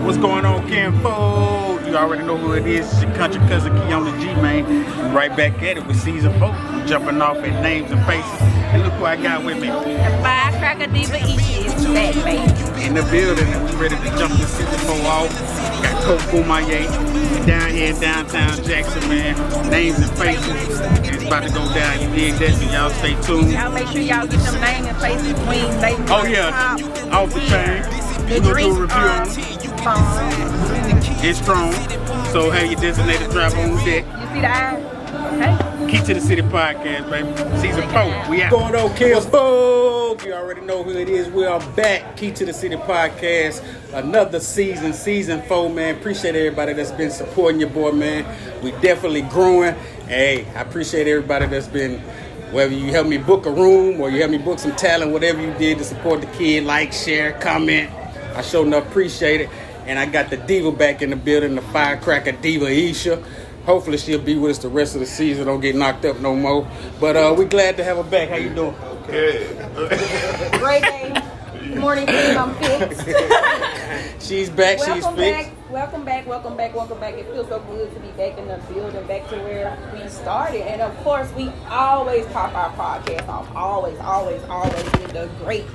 What's going on, Kinfollllk? You already know who it is. It's your country cousin Key on the G, man. We right back at it with season 4. We jumping off at names and faces. And look who I got with me. The firecracker diva Ishi is back, baby. In the building, and we ready to jump this season 4 off. Got Coach Bumaye. We down here in downtown Jackson, man. Names and faces. It's about to go down. You dig that? So y'all stay tuned. Y'all make sure y'all get them names and faces wings, baby. Oh yeah, off the chain. The drinks are bomb. It's strong. So have your designated driver on deck. You see the eyes? Okay. Key to the City podcast, baby. Season 4. We out. Going on, Kinfollllk. You already know who it is. We are back. Key to the City podcast. Another season 4, man. Appreciate everybody that's been supporting your boy, man. We definitely growing. Hey, I appreciate everybody that's been, whether you help me book a room or you help me book some talent, whatever you did to support the kid, like, share, comment. I sure enough appreciate it. And I got the diva back in the building, the firecracker diva Isha. Hopefully she'll be with us the rest of the season. Don't get knocked up no more. But we glad to have her back. How you doing? Okay. Great day. Good morning, team. I'm fixed. She's back. She's fixed. Welcome back. It feels so good to be back in the building, back to where we started. And of course, we always pop our podcast off. Always with the great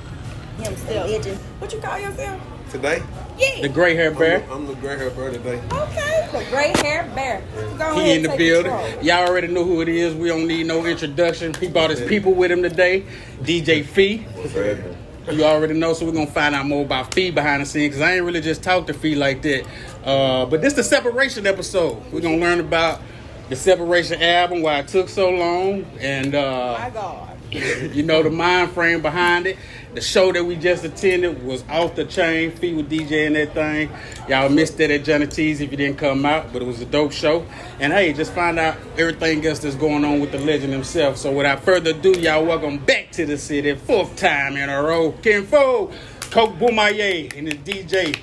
himself. Legend. What you call yourself? Today? Yeah. The gray hair bear. I'm the gray hair bear today. Okay. The gray hair bear. Go He ahead, in the take building. control. Y'all already know who it is. We don't need no introduction. He brought his people with him today. DJ Fee. What's happening? You already know, so we're going to find out more about Fee behind the scenes, because I ain't really just talked to Fee like that. But this is the separation episode. We're going to learn about the Separation album, why it took so long, and My God. you know, the mind frame behind it. The show that we just attended was off the chain. Fee was DJing that thing. Y'all missed that at Johnny T's if you didn't come out, but it was a dope show. And hey, just find out everything else that's going on with the legend himself. So without further ado, y'all welcome back to the city. 4th time in a row. Kinfollllk, Coach Bumaye, and his DJ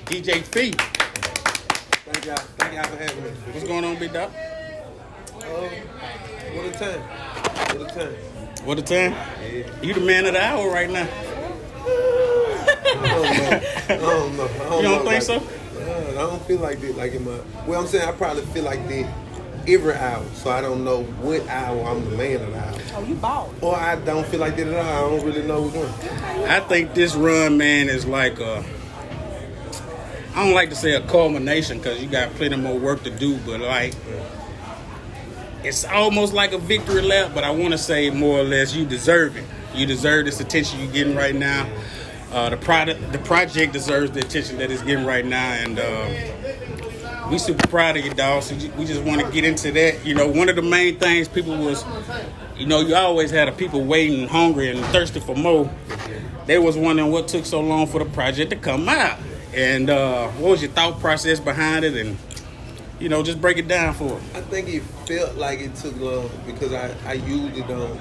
Fee. Thank y'all for having me. What's going on, big dog? What a time. What a time? Yeah. You the man of the hour right now. I don't know. You don't think so? I don't feel like that. Like in my, well, I'm saying I probably feel like that every hour. So I don't know what hour I'm the man of the hour. Oh, you bald. Or I don't feel like that at all. I don't really know which one. I think this run, man, is like I don't like to say a culmination because you got plenty more work to do, but like it's almost like a victory lap, but I want to say more or less you deserve it. You deserve this attention you're getting right now. The project deserves the attention that it's getting right now, and we super proud of you, dog. So we just want to get into that. You know, one of the main things people was, you know, you always had people waiting, hungry, and thirsty for more. They was wondering what took so long for the project to come out, and what was your thought process behind it, and you know, just break it down for us. I think it felt like it took long because I usually don't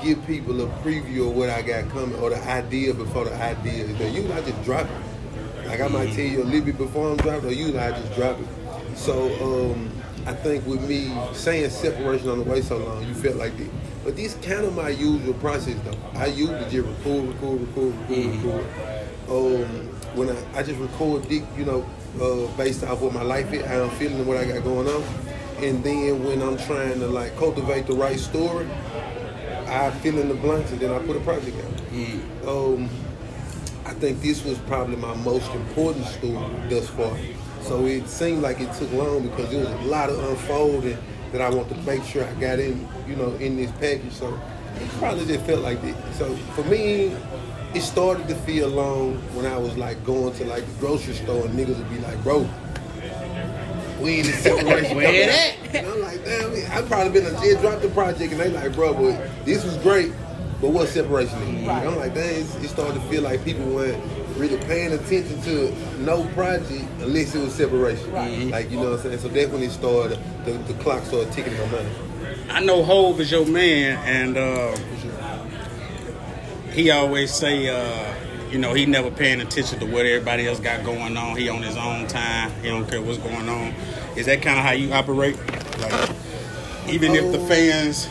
give people a preview of what I got coming or the idea before the idea is there. Usually I just drop it. Like I might tell you a little bit before I'm dropping, or usually I just drop it. So I think with me saying separation on the way so long, you felt like that. But this kind of my usual process though. I usually just record. When I just record deep, you know, based off what my life is, how I'm feeling and what I got going on. And then when I'm trying to like cultivate the right story, I fill in the blanks and then I put a project out. I think this was probably my most important story thus far. So it seemed like it took long because there was a lot of unfolding that I want to make sure I got in, you know, in this package. So it probably just felt like that. So for me, it started to feel long when I was like going to like the grocery store and niggas would be like, bro, we in the separation. Where that? And I'm like, damn, I probably been just dropped the project and they like, bro, but this was great, but what separation is? Right. I'm like, dang, it started to feel like people weren't really paying attention to no project unless it was separation. Right. Like, you know what I'm saying? So definitely started, the clock started ticking in my mind. I know Hov is your man, and he always say, you know, he never paying attention to what everybody else got going on. He on his own time. He don't care what's going on. Is that kind of how you operate? Like, even if the fans,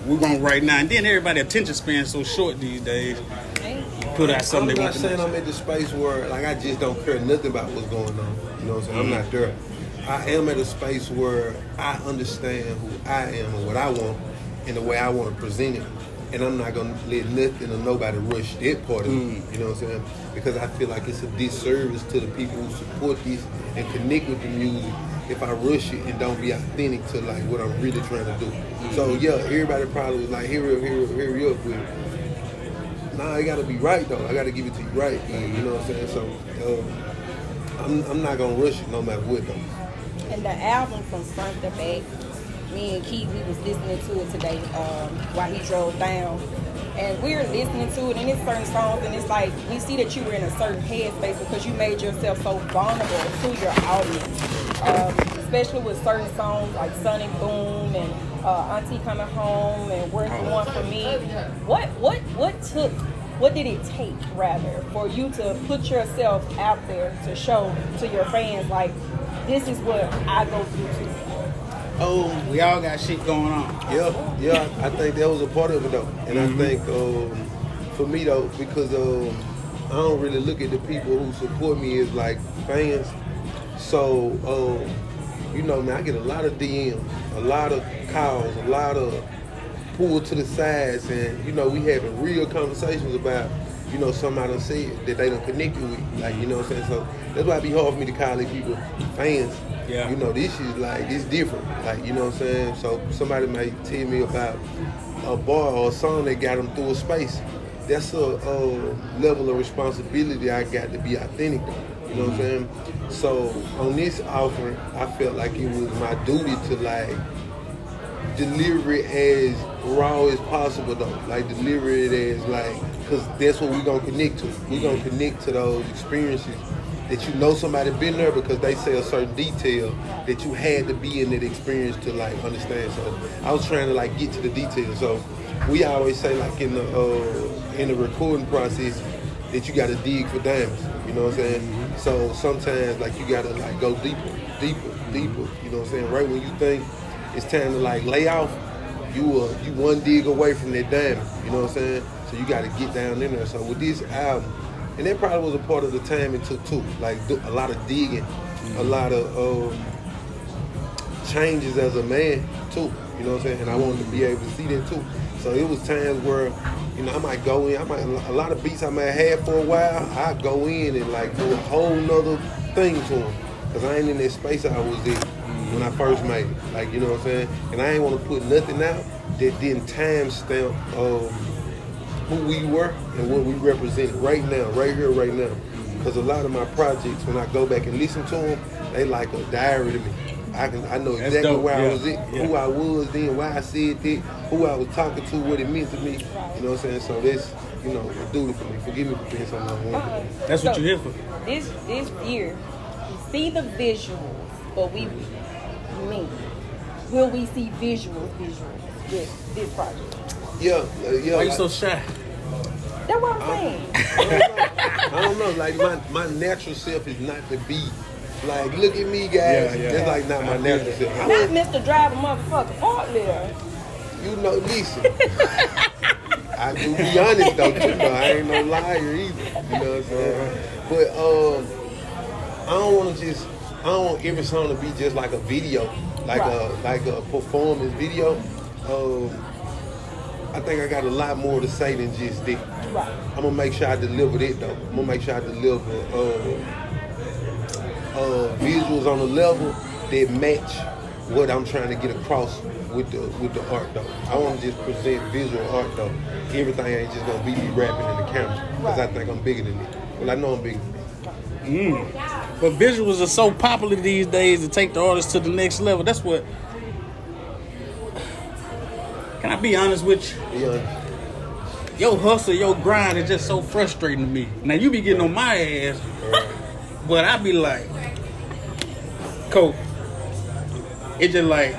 we want right now, and then everybody attention span so short these days. put out something. I'm not saying I'm at the space where like I just don't care nothing about what's going on. You know what I'm saying? I'm not there. I am at a space where I understand who I am and what I want and the way I want to present it. And I'm not gonna let nothing or nobody rush that part of it. You know what I'm saying? Because I feel like it's a disservice to the people who support this and connect with the music if I rush it and don't be authentic to like what I'm really trying to do. So yeah, everybody probably was like, hurry up with it. Nah, it gotta be right though. I gotta give it to you right. Like, you know what I'm saying? So I'm not gonna rush it no matter what though. And the album from front to back, me and Keith, we was listening to it today while he drove down. And we were listening to it, and it's certain songs, and it's like, we see that you were in a certain headspace because you made yourself so vulnerable to your audience. Especially with certain songs like Sonic Boom and Auntie Coming Home and Where's the One for Me. What did it take, rather, for you to put yourself out there to show to your fans, like, this is what I go through too? We all got shit going on. Yeah, I think that was a part of it though. And I think for me though, because I don't really look at the people who support me as like fans. So, you know, man, I get a lot of DMs, a lot of calls, a lot of pull to the sides, and you know, we having real conversations about, you know, something I done said that they done connected with. Like, you know what I'm saying? So that's why it be hard for me to call these people fans. Yeah. You know, this is like, it's different. Like, you know what I'm saying? So somebody might tell me about a bar or a song that got them through a space. That's a level of responsibility I got to be authentic. You know what I'm saying? So on this offering, I felt like it was my duty to like deliver it as raw as possible though. Like deliver it as like, cause that's what we gonna connect to. We gonna connect to those experiences that you know somebody been there because they say a certain detail that you had to be in that experience to like understand. So I was trying to like get to the details. So we always say like in the recording process that you gotta dig for diamonds. You know what I'm saying? So sometimes like you gotta like go deeper. You know what I'm saying? Right when you think it's time to like lay off, you one dig away from that diamond. You know what I'm saying? So you gotta get down in there. So with this album, and that probably was a part of the time it took too. Like a lot of digging, a lot of changes as a man too. You know what I'm saying? And I wanted to be able to see that too. So it was times where, you know, I might go in, a lot of beats I might have had for a while, I go in and like do a whole nother thing to them. Cause I ain't in that space I was in when I first made it. Like, you know what I'm saying? And I ain't want to put nothing out that didn't timestamp who we were and what we represented right now, right here, right now. Because a lot of my projects, when I go back and listen to them, they like a diary to me. I know exactly where I was at, who I was then, why I said that, who I was talking to, what it meant to me. You know what I'm saying? So that's, you know, a duty for me. Forgive me for being something I want. That's what you're here for. This year, we see the visuals, but will we see visuals with this project? Yeah. Why you so shy? That's what I'm saying. I don't know. Like my natural self is not to be like, look at me, guys. Yeah. That's like not my natural self. Not Mr. Driver motherfucker forklift. You know, listen. I do be honest though too. Though. I ain't no liar either. You know what I'm saying? But I don't want every song to be just like a video, like a performance video. I think I got a lot more to say than just that. Right. I'm gonna make sure I deliver that though. I'm gonna make sure I deliver visuals on a level that match what I'm trying to get across with the art though. I want to just present visual art though. Everything ain't just gonna be me rapping in the camera because I think I'm bigger than it. Well, I know I'm bigger than it. But visuals are so popular these days to take the artist to the next level. That's what. Can I be honest with you? Yeah. Your hustle, your grind is just so frustrating to me. Now you be getting on my ass, but I be like, Coach, it's just like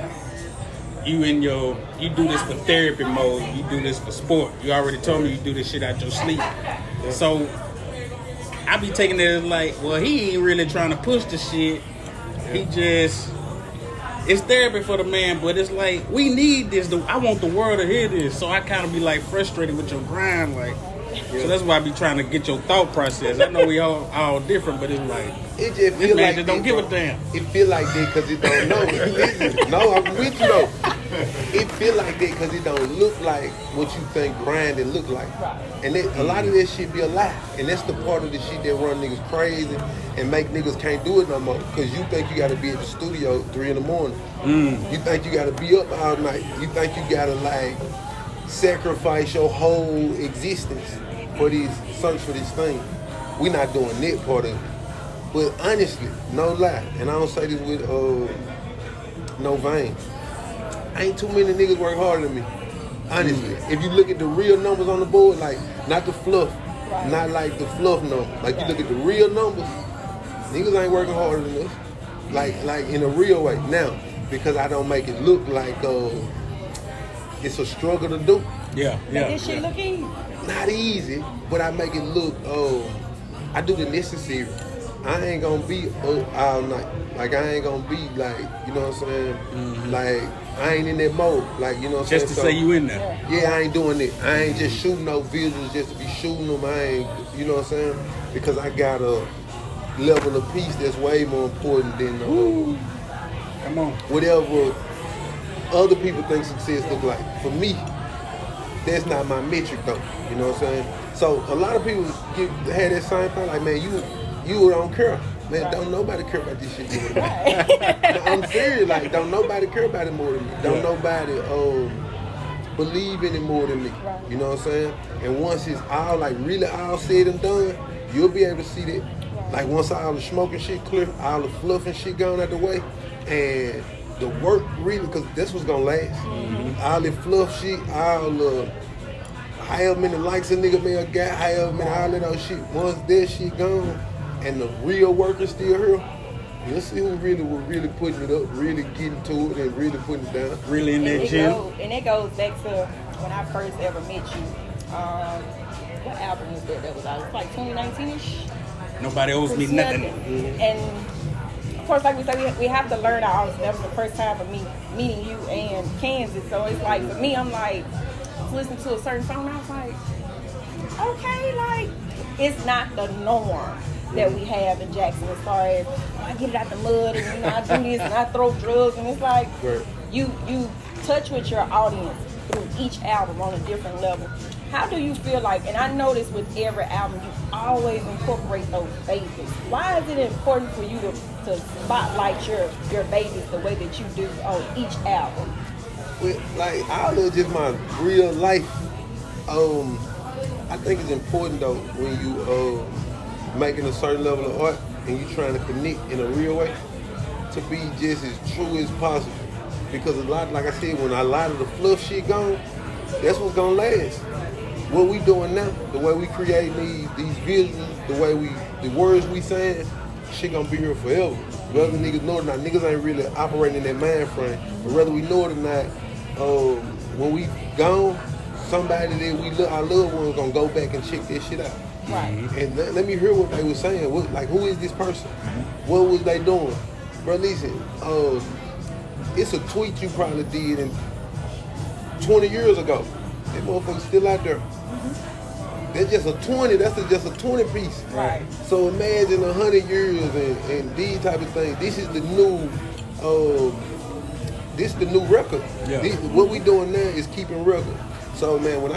you do this for therapy mode, you do this for sport. You already told me you do this shit out your sleep. So I be taking it as like, well, he ain't really trying to push the shit. He just, it's therapy for the man, but it's like, we need this. I want the world to hear this. So I kind of be like frustrated with your grind. Like, So that's why I be trying to get your thought process. I know we all different, but it's like It just this feel man like just don't that, give a bro. damn. It feel like that because it don't know. Listen, no, I'm with you though. It feel like that because it don't look like what you think grinding look like. Right. And a lot of that shit be a lie. And that's the part of the shit that run niggas crazy and make niggas can't do it no more. Because you think you got to be at the studio 3 in the morning. You think you got to be up all night. You think you got to like sacrifice your whole existence for these search for this thing. We not doing that part of it. But honestly, no lie, and I don't say this with no vein. Ain't too many niggas work harder than me. Honestly, if you look at the real numbers on the board, like not the fluff, not like the fluff number. Like you look at the real numbers, niggas ain't working harder than us. Like in a real way. Now, because I don't make it look like it's a struggle to do. Yeah. Make this shit look easy. Not easy, but I make it look. I do the necessary. I ain't gonna be up all night. Like I ain't gonna be like, you know what I'm saying? Like I ain't in that mode. Like you know what I'm saying? Just to say you in there. Yeah, I ain't doing it. I ain't just shooting no visuals just to be shooting them. I ain't, you know what I'm saying? Because I got a level of peace that's way more important than Come on. whatever other people think success look like. For me, that's not my metric though. You know what I'm saying? So a lot of people had that same thing. Like, man, you don't care. Man, don't nobody care about this shit more than me. I'm serious. Like, don't nobody care about it more than me. Don't nobody believe in it more than me. You know what I'm saying? And once it's all like really all said and done, you'll be able to see that. Like once all the smoking shit clear, all the fluff and shit gone out the way, and the work really, because that's what's gonna last. All the fluff shit, all the however many likes a nigga may have got, however many all of those shit. Once that shit gone, and the real workers still here, you'll see who really was really putting it up, really getting to it, and really putting it down. Really in that gym. And it goes back to when I first ever met you. What album was that was out? It was like 2019-ish. Nobody owes me nothing. And of course, like we said, we have to learn our audience. That was the first time for me meeting you and Kansas. So it's like, for me, I'm like, listening to a certain song, and I was like, okay, like, it's not the norm that we have in Jackson as far as, I get it out the mud, and you know, I do this, and I throw drugs, and it's like, you touch with your audience through each album on a different level. How do you feel like, and I notice with every album, you always incorporate those babies. Why is it important for you to spotlight your babies the way that you do on each album? Like, all of just my real life. I think it's important though when you making a certain level of art and you trying to connect in a real way to be just as true as possible. Because a lot, like I said, when a lot of the fluff shit gone, that's what's gonna last. What we doing now, the way we create these visuals, the words we saying, shit gonna be here forever. Whether niggas know it or not, niggas ain't really operating in that mind frame. But whether we know it or not, when we gone, somebody that our loved ones gonna go back and check that shit out. Right. And let me hear what they were saying. Like, who is this person? What was they doing? Bro, listen, it's a tweet you probably did in 20 years ago. That motherfucker's still out there. That's just a 20. That's just a 20 piece. Right. So imagine 100 years and these type of things. This is the new, record. Yeah. What we doing now is keeping record. So man, when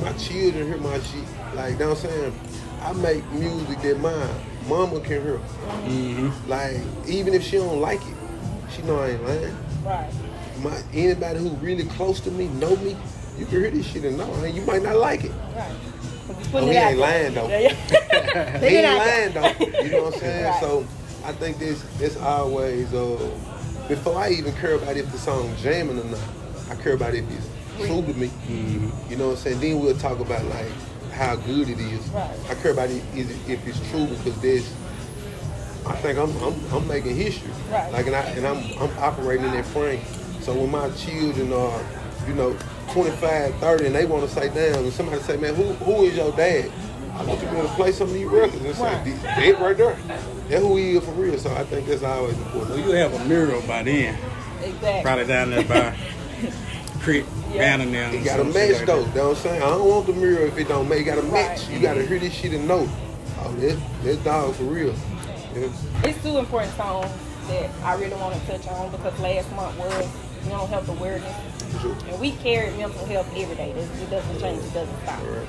my children hear my shit, like, you know what I'm saying, I make music that my mama can hear. Like, even if she don't like it, she know I ain't lying. Right. Anybody who really close to me, know me, you can hear this shit and know. You might not like it. Right. Oh, he ain't lying though. Yeah. He ain't lying though. You know what I'm saying? Right. So I think this always before I even care about if the song jamming or not, I care about if it's true to me. You know what I'm saying? Then we'll talk about like how good it is. Right. I care about if it's true because I think I'm making history. Right. Like and I'm operating in that frame. So when my children are, 25, 30, and they want to say damn, and somebody say, man, who is your dad? I want you to play some of these records and say, that right there. That's who he is for real. So I think that's always important. Well, you have a mural by then. Exactly. Probably down there by Crit, banner now. It got to match though. You know what I'm saying? I don't want the mirror if it don't make. It got to match. You got to hear this shit and know. Oh, that dog for real. Yeah. It's two important songs that I really want to touch on because last month was mental health awareness. Sure. And we carry mental health every day. It doesn't change, it doesn't stop. Right.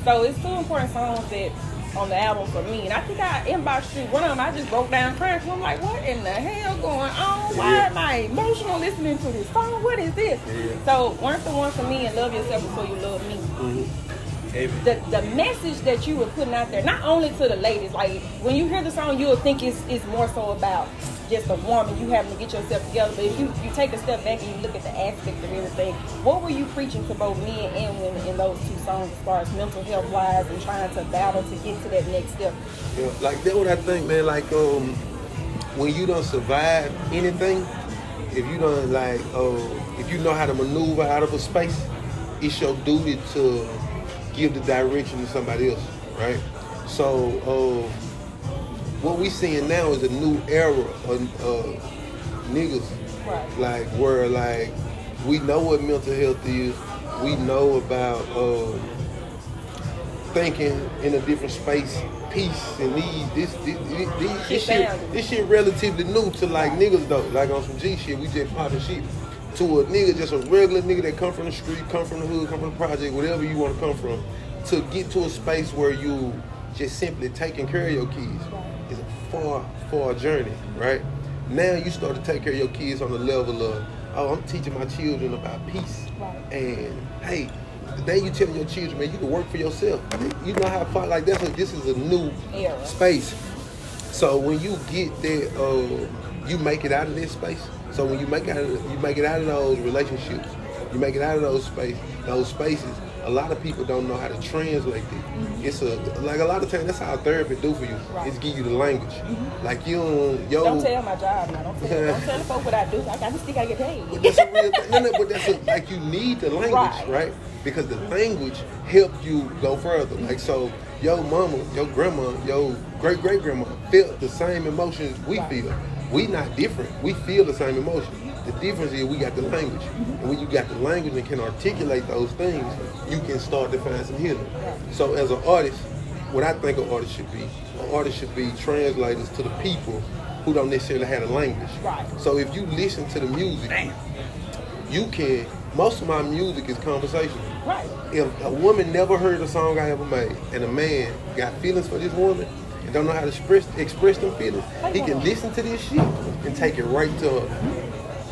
So it's two important songs that on the album for me. And I think I inboxed you one of them. I just broke down crying because I'm like, what in the hell going on? Why am I emotional listening to this song? What is this? Yeah. So one for one for me and Love Yourself Before You Love Me. Mm-hmm. The message that you were putting out there, not only to the ladies, like when you hear the song, you'll think it's more so about just a woman, you having to get yourself together. But if you take a step back and you look at the aspect of everything, what were you preaching to both men and women in those two songs as far as mental health wise and trying to battle to get to that next step? Yeah, like that's what I think, man. Like when you don't survive anything, if you don't like, if you know how to maneuver out of a space, it's your duty to give the direction to somebody else, right? So what we seeing now is a new era of niggas, Right. like where like we know what mental health is, we know about thinking in a different space, peace, and this shit relatively new to like niggas though, like on some G shit, we just popping shit. To a nigga, just a regular nigga that come from the street, come from the hood, come from the project, whatever you want to come from, to get to a space where you just simply taking care of your kids is a far journey, right? Now you start to take care of your kids on the level of, oh, I'm teaching my children about peace. Right. And hey, then you telling your children, man, you can work for yourself. You know how far, like this is a new Era. space. So when you get there, you make it out of this space. So when you make it out of those relationships, you make it out of those spaces. A lot of people don't know how to translate it. Mm-hmm. It's like a lot of times that's how therapy do for you. Right. It's give you the language. Mm-hmm. Like don't tell my job now. Don't tell the folk what I do. I still gotta get paid. But that's a real thing. But that's like you need the language, right? Because the language helps you go further. Like so, your mama, your grandma, your great grandma felt the same emotions we feel. We not different. We feel the same emotion. The difference is we got the language. And when you got the language and can articulate those things, you can start to find some healing. So as an artist, what I think an artist should be translators to the people who don't necessarily have the language. Right. So if you listen to the music, you can, most of my music is conversational. Right. If a woman never heard a song I ever made and a man got feelings for this woman, and don't know how to express them feelings, he can listen to this shit and take it right to her.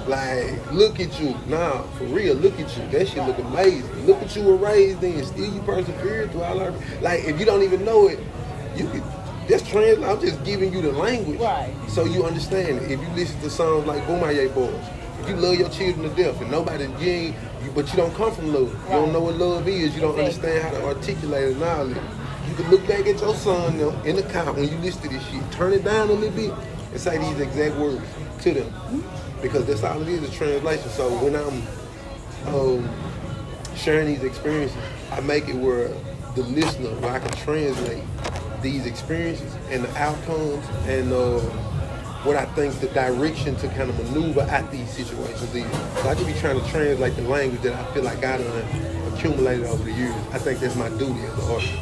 Like, look at you. Nah, for real, look at you. That shit look amazing. Look what you were raised in. Still you persevered through all our... Like, if you don't even know it, you could just translate. I'm just giving you the language. Right. So you understand it. If you listen to songs like Bumaye Boys, if you love your children to death and nobody, but you don't come from love. You don't know what love is. You don't understand how to articulate it and all that. You can look back at your son in the car when you listen to this shit, turn it down a little bit, and say these exact words to them. Because that's all it is translation. So when I'm sharing these experiences, I make it where the listener, where I can translate these experiences and the outcomes and what I think the direction to kind of maneuver at these situations is. So I just be trying to translate the language that I feel like I done accumulated over the years. I think that's my duty as an artist.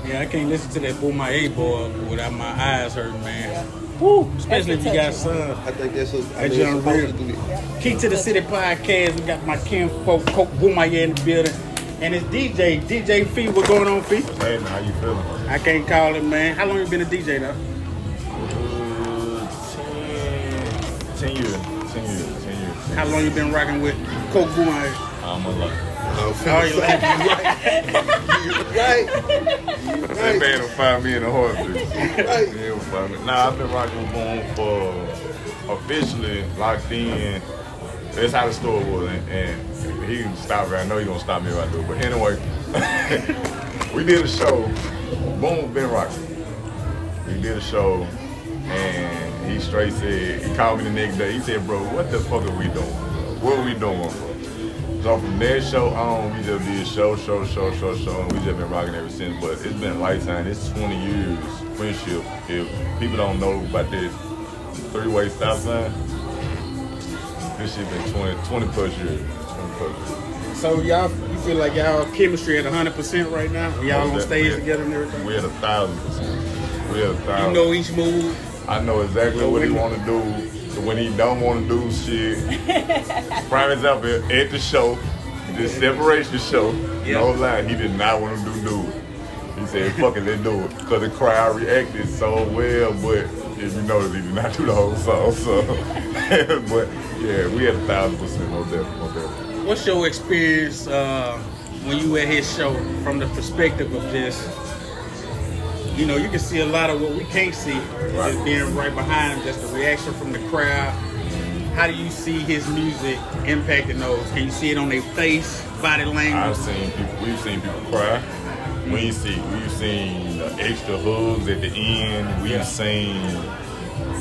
Yeah, I can't listen to that Bumaye boy without my eyes hurting, man. Yeah. Woo! Especially if you got son. I think that's supposed to do it. Key to the City podcast. We got my Kinfollllk Bumaye in the building. And it's DJ Fee. What going on, Fee? Hey, man, how you feeling? I can't call it, man. How long you been a DJ, though? 10 years. How long you been rocking with Coke Bumaye? I'm a lot. You like right. That man will find me in a heartbeat. Right. He'll find me. Nah, I've been rocking with Boom for officially locked in. That's how the store was, and he can stop it. I know he gonna stop me if I do it. But anyway, we did a show. Boom been rocking. We did a show, and he straight said, he called me the next day. He said, bro, what the fuck are we doing? What are we doing? So from that show on, we just did show, and we just been rocking ever since. But it's been a lifetime. It's 20 years friendship. If people don't know about this 3-way stop sign, this shit been 20 plus years. So y'all, you feel like y'all chemistry at 100% right now? Y'all on stage together and everything? We're at 1,000%. We're at 1,000. You know each move. I know exactly what he want to do. So when he don't want to do shit, prime example, at the show, the separation show, no lie, he did not want to do it. He said, fuck it, let's do it. Because the crowd reacted so well, but if you notice, he did not do the whole song. So, but yeah, we had 1,000% on that. What's your experience when you at his show from the perspective of just, you know, you can see a lot of what we can't see, just being right behind him, just the reaction from the crowd. How do you see his music impacting those? Can you see it on their face, body language? We've seen people cry. We've seen the extra hugs at the end. We've seen,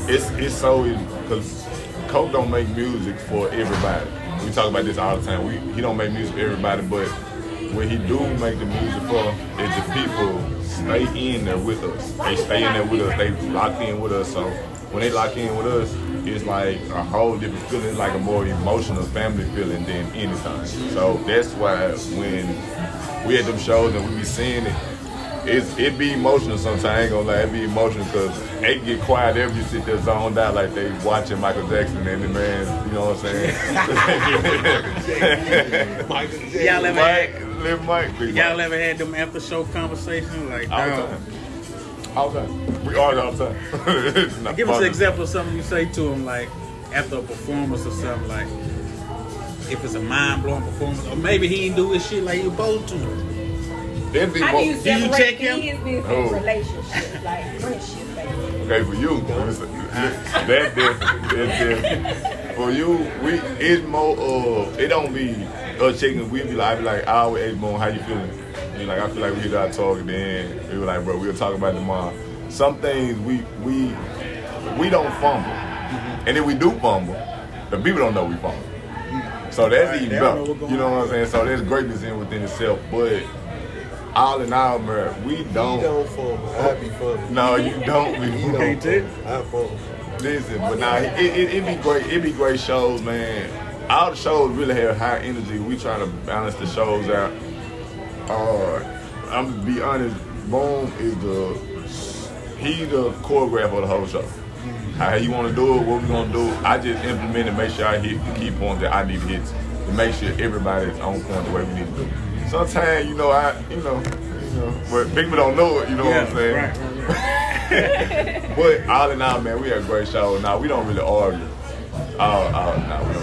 it's so, because Coke don't make music for everybody. We talk about this all the time. He don't make music for everybody, but when he do make the music for, is the people stay in there with us. They stay in there with us. They locked in with us. So when they lock in with us, it's like a whole different feeling. It's like a more emotional family feeling than anything. So that's why when we at them shows and we be seeing it, it be emotional sometimes. I ain't gonna lie, it be emotional because they get quiet there. You sit there zoned out like they watching Michael Jackson and the man, you know what I'm saying? Michael Jackson. Y'all ever had them after show conversations? Like, all the time. We argue all the time. Give us an example of something you say to him, like after a performance or something, like if it's a mind-blowing performance, or maybe he didn't do his shit like he supposed to. How do you separate check him? business and relationships, like friendship, basically? Okay, for you, that's different. For you, it's more of, it don't be us checking. We be like, I always ask Boone, how you feeling? Be like, I feel like we got talking. Then we were like, bro, we'll talk about it tomorrow. Some things we don't fumble, and if we do fumble, the people don't know we fumble. So that's even better. You know what I'm saying? So there's greatness within itself, but all in all, bro, we don't. You don't fumble. I be fumbling. No, you don't be fumbling. I fumble. Listen, but now it be great. It be great shows, man. All the shows really have high energy. We try to balance the shows out. I'm gonna be honest. Boom is he the choreographer of the whole show. How you want to do it, what we gonna do. I just implement and make sure I hit the key points that I need to hit to make sure everybody's on point the way we need to do. Sometimes, but people don't know it, you know what I'm saying? Right. But all in all, man, we had a great show. Now, we don't really argue. We don't really argue.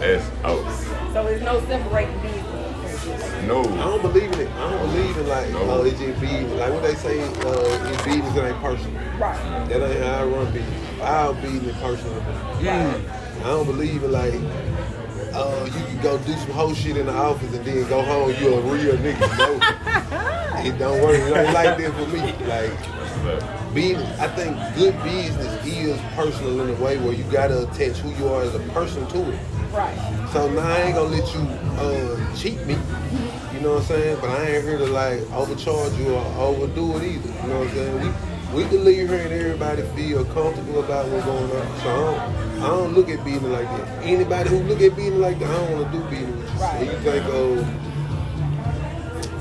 It's over. So there's no separating business. No. I don't believe in it. I don't believe in it's just business. Like what they say, it's business, it ain't personal. Right. That ain't how I run business. I'll be in personal. Yeah. I don't believe in you can go do some whole shit in the office and then go home, you a real nigga. No. It don't work. It ain't like that for me. Like, I think good business is personal in a way where you gotta attach who you are as a person to it. Right. So now I ain't gonna let you cheat me. You know what I'm saying? But I ain't here to overcharge you or overdo it either. You know what I'm saying? We can leave here and everybody feel comfortable about what's going on. So I don't look at business like that. Anybody who look at business like that, I don't want to do business with you. Right. And you think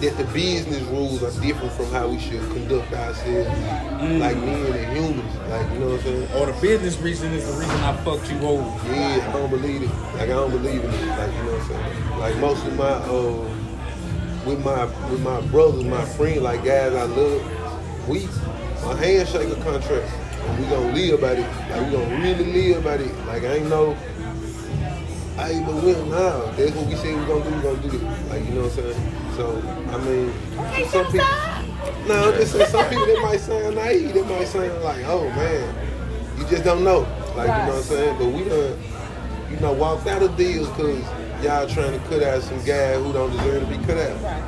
that the business rules are different from how we should conduct ourselves like men and humans. Like, you know what I'm saying? Or the business reason is the reason I fucked you over. Yeah, I don't believe it. Like, I don't believe in it. Like, you know what I'm saying? Like, most of with my brothers, my friends, like guys I love, my handshake a contract, and we gonna live by it. Like, we gonna really live by it. Like, but now, that's what we say we gonna do it. Like, you know what I'm saying? So, I mean, some people, I'm just saying, some people, that might sound naive. They might sound like, oh man, you just don't know. Like, you know what I'm saying? But we done, walked out of deals because y'all trying to cut out some guy who don't deserve to be cut out. Right.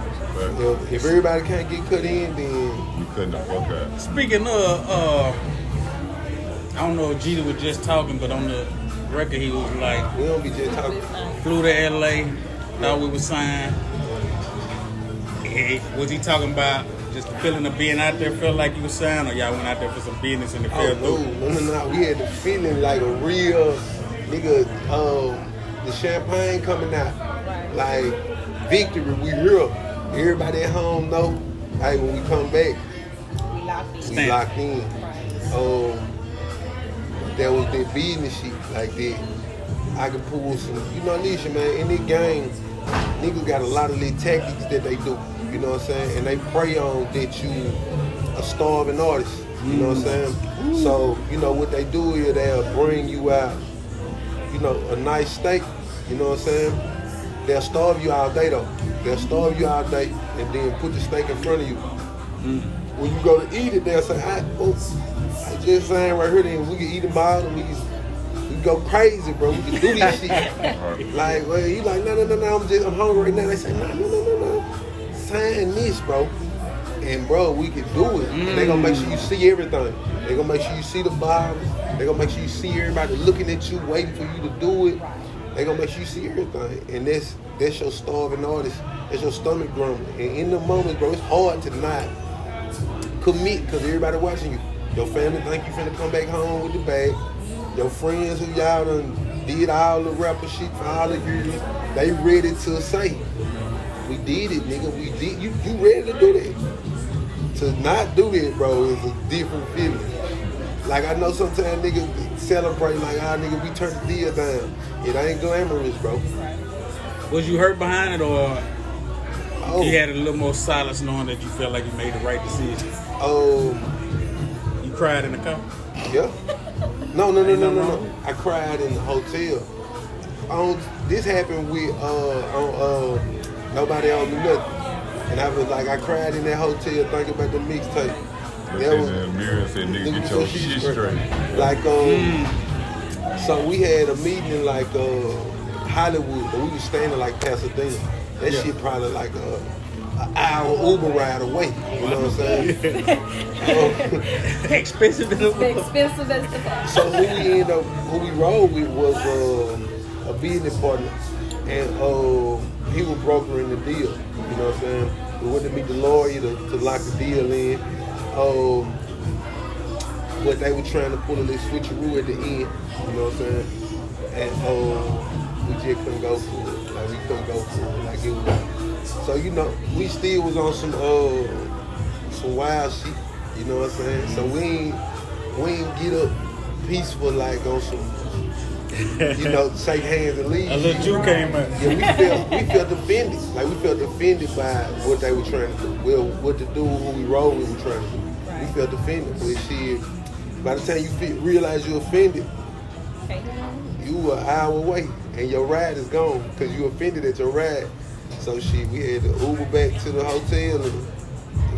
If everybody can't get cut in, then we couldn't have fucked out. Speaking of, I don't know if Jeter was just talking, but on the record he was like, we don't be just talking. Flew to LA, thought we was signed. Was he talking about just the feeling of being out there, felt like you was signed, or y'all went out there for some business and it fell through? No. We had the feeling like a real nigga. the champagne coming out. Right. Like, victory, we here. Everybody at home know, hey, when we come back, We locked in. we locked in. Right. There was that business shit like that. I could pull some, listen, man, in this game, niggas got a lot of little tactics that they do, you know what I'm saying? And they prey on that you a starving artist, you know what I'm saying? So, what they do is they'll bring you out, a nice steak, you know what I'm saying? They'll starve you all day though. They'll starve you all day and then put the steak in front of you. When you go to eat it, they'll say, I just saying right here, then we can eat them all and we can go crazy, bro. We can do this shit. Like, well, you like, no, I'm hungry right now. They say, no. Sign this, bro. And bro, we can do it. And they gonna make sure you see everything. They gonna make sure you see the bottles. They gonna make sure you see everybody looking at you, waiting for you to do it. They gonna make sure you see everything. And that's your starving artist. That's your stomach grumbling. And in the moment, bro, it's hard to not commit because everybody watching you. Your family think you finna come back home with the bag. Your friends who y'all done did all the rapper shit for all the years, they ready to say, we did it, nigga. We did. You ready to do that? To not do that, bro, is a different feeling. Like I know sometimes niggas celebrate like, nigga, we turned the deal down. It ain't glamorous, bro. Was you hurt behind it, or you had a little more silence knowing that you felt like you made the right decision? You cried in the car? Yeah. No. I cried in the hotel. This happened with Nobody Owed Me Nothing. And I was like, I cried in that hotel thinking about the mixtape. That was in the mirror and said, nigga, get your shit straight. Like, so we had a meeting in like Hollywood, but we was staying in like Pasadena. That shit probably like an hour Uber ride away. You know what I'm saying? Expensive as Expensive as the fuck. So who we rolled with was a business partner, and he was brokering the deal. You know what I'm saying? We went to meet the lawyer to lock the deal in. But they were trying to pull a little switcheroo at the end. You know what I'm saying? And we just couldn't go for it. Like we couldn't go for it. Like it was. So we still was on some wild shit. You know what I'm saying? So we ain't get up peaceful like on some, shake hands and leave. A little Jew came up. Yeah, we felt offended. Like we felt offended by what they were trying to do. Well, what the dude who we rolled with were trying to do. We felt offended. But shit, by the time you realize you're offended, you an hour away and your ride is gone because you offended at your ride. So shit, we had to Uber back to the hotel and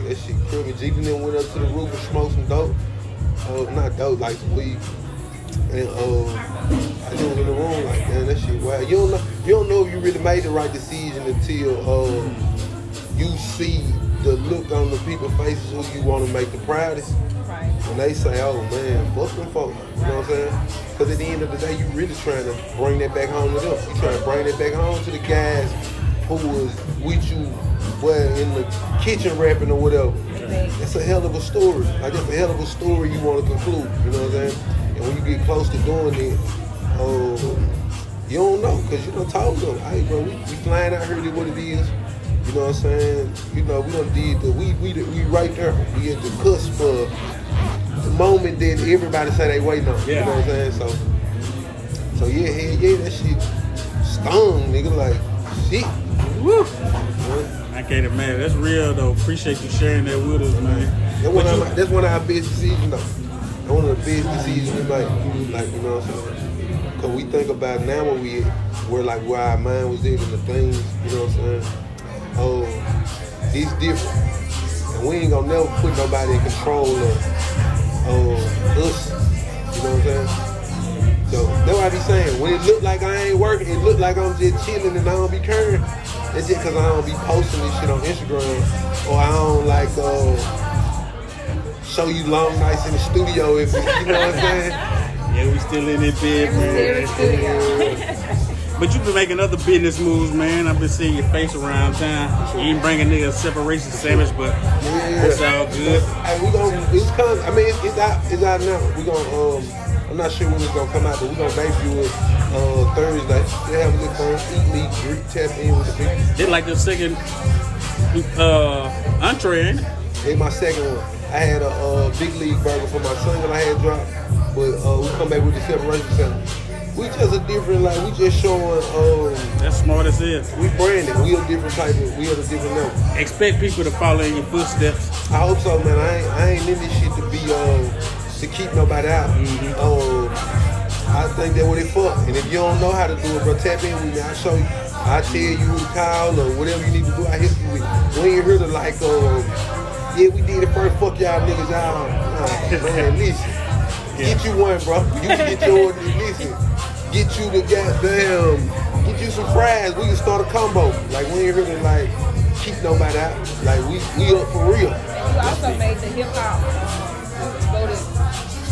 that shit crummy. Jeep and then went up to the roof and smoked some dope. Not dope, like some weed. And I just was in the room like, damn, that shit wild. You don't know if you really made the right decision until you see the look on the people's faces who you want to make the proudest. Right. When they say, oh man, fuck them folks. You know what I'm saying? Because at the end of the day, you really trying to bring that back home to them. You trying to bring that back home to the guys who was with you in the kitchen rapping or whatever. That's a hell of a story. Like that's a hell of a story you want to conclude. You know what I'm saying? And when you get close to doing it, you don't know because you done told them, hey bro, we flying out here to what it is. You know what I'm saying? We done did we right there. We at the cusp of the moment that everybody say they waiting on. Yeah. You know what I'm saying? So yeah, hell yeah, that shit stung, nigga. Like shit. Woo! I can't imagine. That's real though. Appreciate you sharing that with us, man. That's one of our best decisions though. That's one of the best decisions we make. Like, you know what I'm saying? Because we think about now where our mind was in and the things, you know what I'm saying? It's different. And we ain't gonna never put nobody in control of us. You know what I'm saying? So that's what I be saying. When it look like I ain't working, it look like I'm just chilling and I don't be caring. That's just because I don't be posting this shit on Instagram, or I don't show you long nights in the studio if you know what I'm saying. Yeah, we still in that bed, man. But you been making other business moves, man. I've been seeing your face around town. You ain't bringing nigga a separation sandwich, but it's all good. Hey, it's out now. We gonna I'm not sure when it's gonna come out, but we're gonna debut it Thursday. They have a little fun, eat, meet, greet, tap in with the people. Did like the second entree, ain't it? It's my second one. I had a big league burger for my son that I had dropped, but we come back with the separation sandwich. We just a different, like we just showing. That's smart as is. We branding. We a different type of. We at a different level. Expect people to follow in your footsteps. I hope so, man. I ain't in this shit to be to keep nobody out. I think that's what it for. And if you don't know how to do it, bro, tap in with me. I'll show you. I'll tell you who to call or whatever you need to do. I help you with it. We ain't here to like, yeah, we did it first. Fuck y'all niggas out. Nah, man, listen. Get you one, bro. You can get yours. Listen. Get you the goddamn. Get you some fries. We can start a combo. Like we ain't here to like keep nobody out. Like we up for real. And you also made the hip hop voted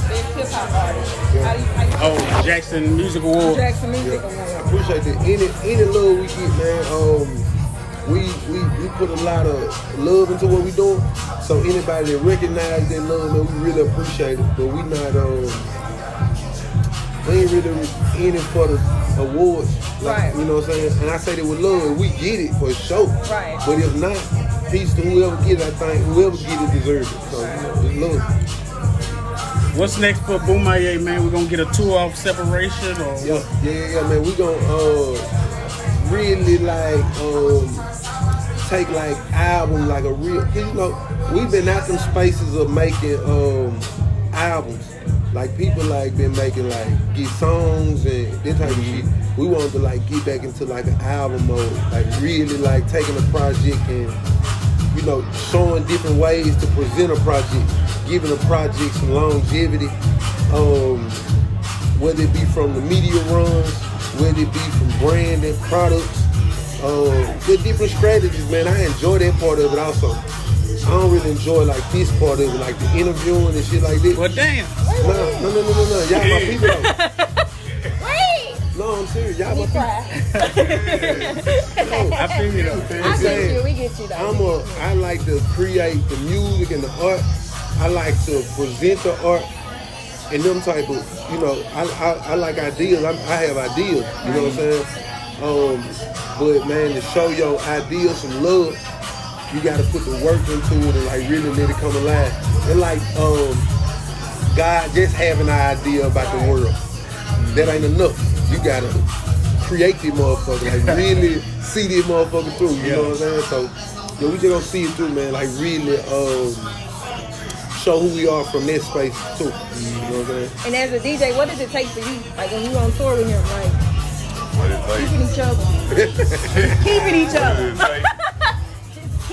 best hip hop artist. Yeah. How you Jackson Music Award. Jackson Music I Award. appreciate that. Any love we get, man. We put a lot of love into what we doing. So anybody that recognize that love, man, we really appreciate it. But we not we ain't really in it for the awards. Like, Right. You know what I'm saying? And I say that with love. We get it for sure. Right. But if not, peace to whoever get it. I think whoever get it deserves it. So it's love. What's next for Bumaye, man? We're gonna get a tour off separation or what? Yeah, man. We gonna really like take like album like a real. Cause you know we've been out them spaces of making albums. Like people like been making like get songs and that type of shit. We wanted to like get back into like an album mode. Like really like taking a project and you know showing different ways to present a project. Giving a project some longevity, whether it be from the media runs, whether it be from branding, products, the different strategies, man. I enjoy that part of it also. I don't really enjoy like this part of it, like the interviewing and shit like that. Well, damn. No. Y'all my people though. Wait! No, I'm serious. Y'all my He people. cried. No, I feel you though. I get you. We get you though. I like to create the music and the art. I like to present the art and them type of, you know, I like ideas. I have ideas, you know what I'm saying? But man, to show your ideas some love, you gotta put the work into it and like really let it come alive. And like God just having an idea about the world, that ain't enough. You gotta create this motherfucker, like really see this motherfucker through, you know what I'm saying? So yeah, we just gonna see it through, man, like really show who we are from that space too. You know what I'm saying? And as a DJ, what does it take for you? Like when you on tour with him, like keeping each other. Keeping each other.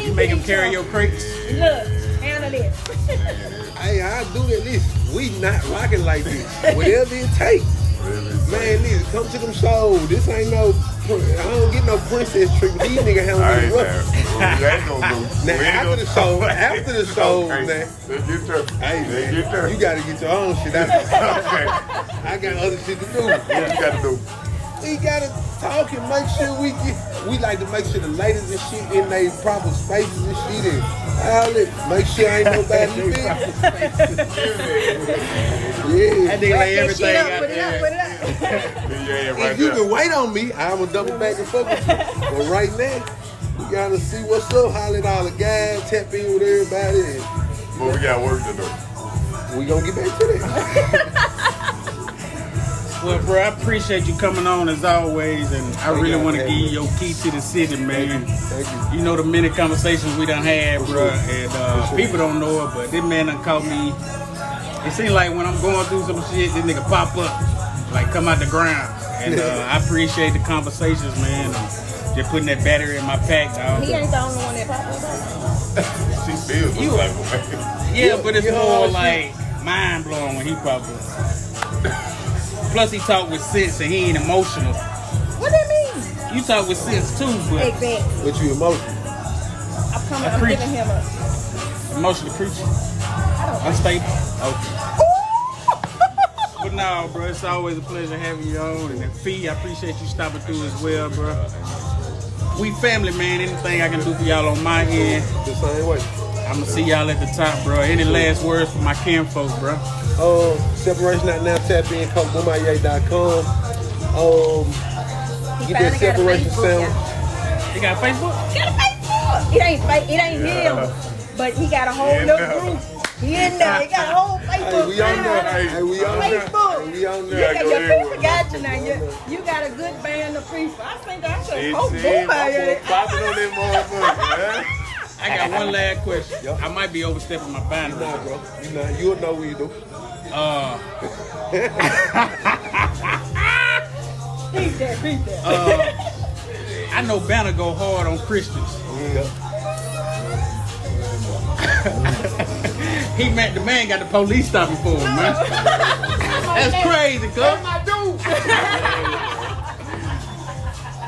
You make him carry your crates. Look, handle this. Hey, I do that. Listen, we not rocking like this. Whatever it takes. Man, listen, come to them shows. This ain't no, I don't get no princess treatment. These niggas handle me rough. Now after the show, man. Hey, you gotta get your own shit out. I got other shit to do. What you gotta do? We gotta talk and make sure we like to make sure the ladies and shit in their proper spaces and shit and all it. Make sure ain't nobody big. Yeah. I think like everything out Put it there. up. If you can wait on me, I'ma double back and fuck with you. But right now, we gotta see what's up, holler at all the guys, tap in with everybody. And, But we got work to do. we gonna get back to that. Well, bro, I appreciate you coming on as always, and I really want to give you your key to the city, man. Thank you. You know the many conversations we done had, bro, and people don't know it, but this man done caught me. It seems like when I'm going through some shit, this nigga pop up, like come out the ground, and I appreciate the conversations, man. Just putting that battery in my pack, dog. He ain't the only one that popped up. She feels the type of way. Yeah, but it's You know more what like mind blowing when he pop up. Plus, he talk with sense and he ain't emotional. What that mean? You talk with sense too, but Exactly. But you emotional. I'm preach. giving him a. emotional preaching, I don't unstable. Okay. But no, bro, it's always a pleasure having you on. And then Fee, I appreciate you stopping through as well, bro. We family, man. Anything I can do for y'all on my end, The same way. I'm gonna see y'all at the top, bro. Any last words for my kinfolk, bro? Separation Not Now, tap in, Bumaye.com. Get that separation sound. You got Facebook? He got a Facebook. It ain't him, but he got a whole little group. He in there. He got a whole Facebook. We on there. Hey, we on there. Facebook. We on You there. got your people got you now. You got a good band of people. I think I should hope Bumaye. Popping on that motherfucker, man. I got one last question. I might be overstepping my boundaries. Nah, bro. You'll know what you do. Beat that. I know Banner go hard on Christians. The man got the police stopping for him, man. That's crazy, cuz. That's my dude.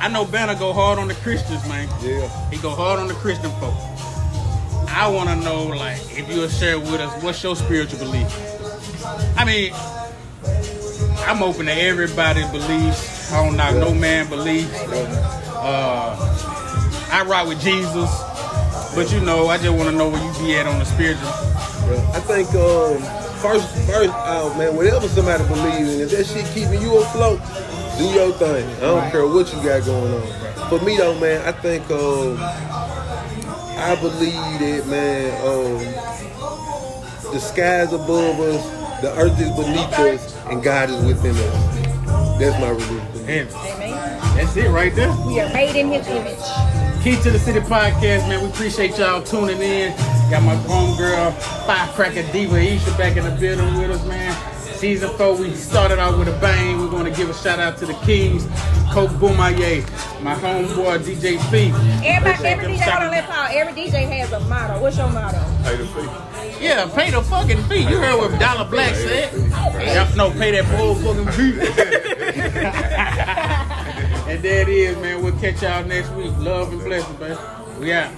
I know Banner go hard on the Christians, man. Yeah. He go hard on the Christian folk. I want to know, like, if you'll share with us, what's your spiritual belief? I mean, I'm open to everybody's beliefs. I don't knock no man beliefs. I rock with Jesus, but I just want to know where you be at on the spiritual. I think first, man, whatever somebody believes in, if that shit keeping you afloat, do your thing. I don't care what you got going on. For me though, man, I think I believe that, man, the sky's above us, the earth is beneath us, and God is within us. That's my religion. Amen. Amen. That's it right there. We are made in His image. Key to the City podcast, man. We appreciate y'all tuning in. Got my homegirl, Firecracker Diva Isha back in the building with us, man. Season 4, we started out with a bang. We're going to give a shout out to the Kings, Coach Bumaye, my homeboy DJ Fee. Every DJ, hold on, let's pause. Every DJ has a motto. What's your motto? Pay the fee. Yeah, pay the fucking fee. You heard what Dollar Black said. No, pay that bull fucking fee. And there it is, man. We'll catch y'all next week. Love and blessings, man. We out.